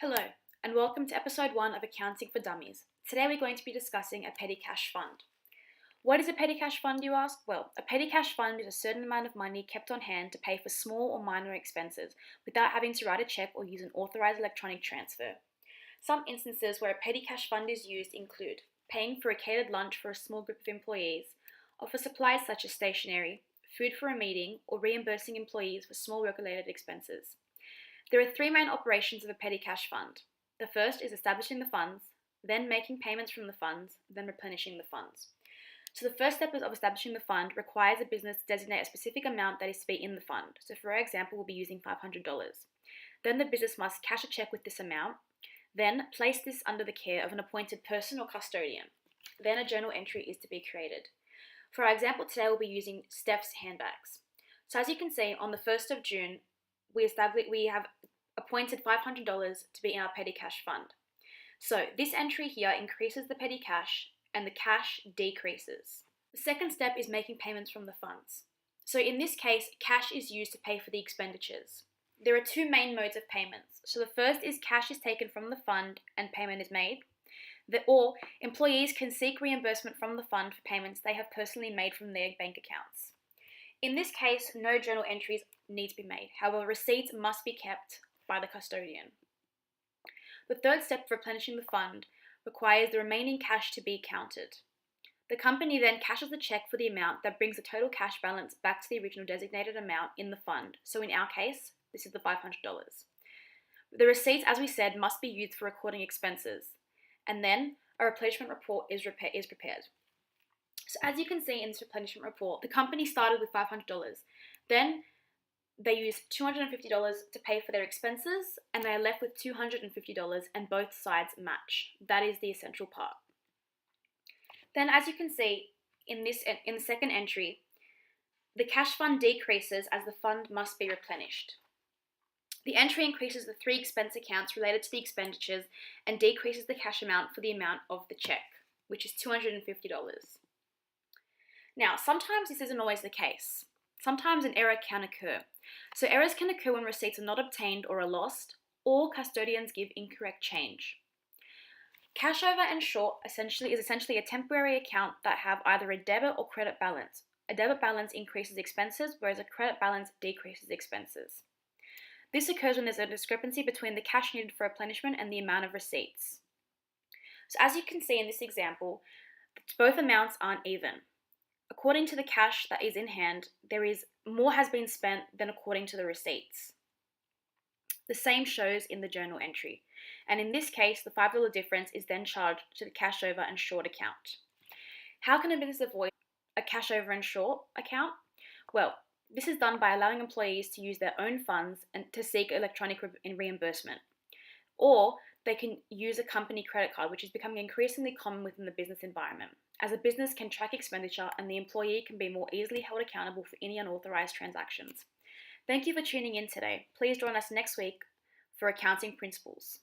Hello, and welcome to episode 1 of Accounting for Dummies. Today we're going to be discussing a petty cash fund. What is a petty cash fund, you ask? Well, a petty cash fund is a certain amount of money kept on hand to pay for small or minor expenses without having to write a check or use an authorized electronic transfer. Some instances where a petty cash fund is used include paying for a catered lunch for a small group of employees, or for supplies such as stationery, food for a meeting, or reimbursing employees for small work-related expenses. There are three main operations of a petty cash fund. The first is establishing the funds, then making payments from the funds, then replenishing the funds. So the first step of establishing the fund requires a business to designate a specific amount that is to be in the fund. So for our example, we'll be using $500. Then the business must cash a check with this amount, then place this under the care of an appointed person or custodian. Then a journal entry is to be created. For our example today, we'll be using Steph's handbags. So as you can see, on the 1st of June, we have appointed $500 to be in our petty cash fund. So this entry here increases the petty cash and the cash decreases. The second step is making payments from the funds. So in this case, cash is used to pay for the expenditures. There are two main modes of payments. So the first is cash is taken from the fund and payment is made. Or employees can seek reimbursement from the fund for payments they have personally made from their bank accounts. In this case, no journal entries need to be made. However, receipts must be kept by the custodian. The third step of replenishing the fund requires the remaining cash to be counted. The company then cashes the check for the amount that brings the total cash balance back to the original designated amount in the fund. So in our case, this is the $500. The receipts, as we said, must be used for recording expenses. And then a replenishment report is prepared. So as you can see in this replenishment report, the company started with $500. Then they used $250 to pay for their expenses, and they are left with $250, and both sides match. That is the essential part. Then as you can see in the second entry, the cash fund decreases as the fund must be replenished. The entry increases the three expense accounts related to the expenditures and decreases the cash amount for the amount of the check, which is $250. Now, sometimes this isn't always the case. Sometimes an error can occur. So errors can occur when receipts are not obtained or are lost, or custodians give incorrect change. Cash over and short is essentially a temporary account that have either a debit or credit balance. A debit balance increases expenses, whereas a credit balance decreases expenses. This occurs when there's a discrepancy between the cash needed for replenishment and the amount of receipts. So as you can see in this example, both amounts aren't even. According to the cash that is in hand, more has been spent than according to the receipts. The same shows in the journal entry, and in this case, the $5 difference is then charged to the cash over and short account. How can a business avoid a cash over and short account? Well, this is done by allowing employees to use their own funds and to seek electronic reimbursement. Or they can use a company credit card, which is becoming increasingly common within the business environment, as a business can track expenditure and the employee can be more easily held accountable for any unauthorized transactions. Thank you for tuning in today. Please join us next week for Accounting Principles.